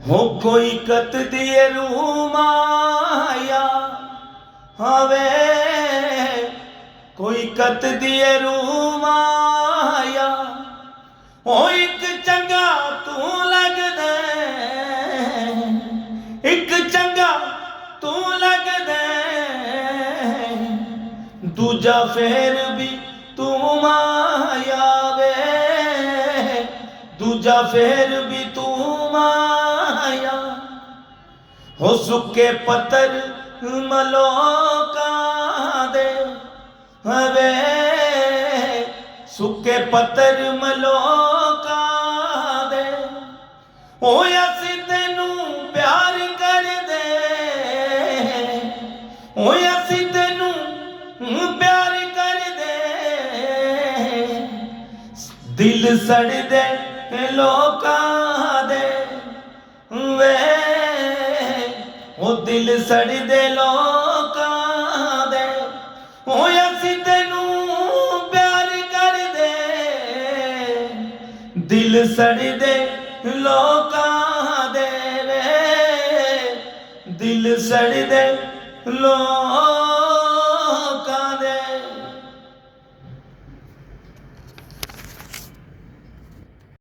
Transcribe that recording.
हो कोई कत दिए रूमाया हवे कोई कत दिए रूमाया ओ एक चंगा तू लग दे एक चंगा तू लग दे दूजा फेर भी तू माया वे दूजा फेर भी तू माया हो सुके पत्थर मलोका दे हवे सुके पत्थर मलोका दे ओ असी तेनू प्यार कर दे ओ असी तेनू प्यार कर दे दिल सड़ दे लोका दे वे ओ दिल सड़ दे लोका दे ओ असी तेनू प्यार कर दे दिल सड़ दे लोका दे वे दिल सड़ दे लोका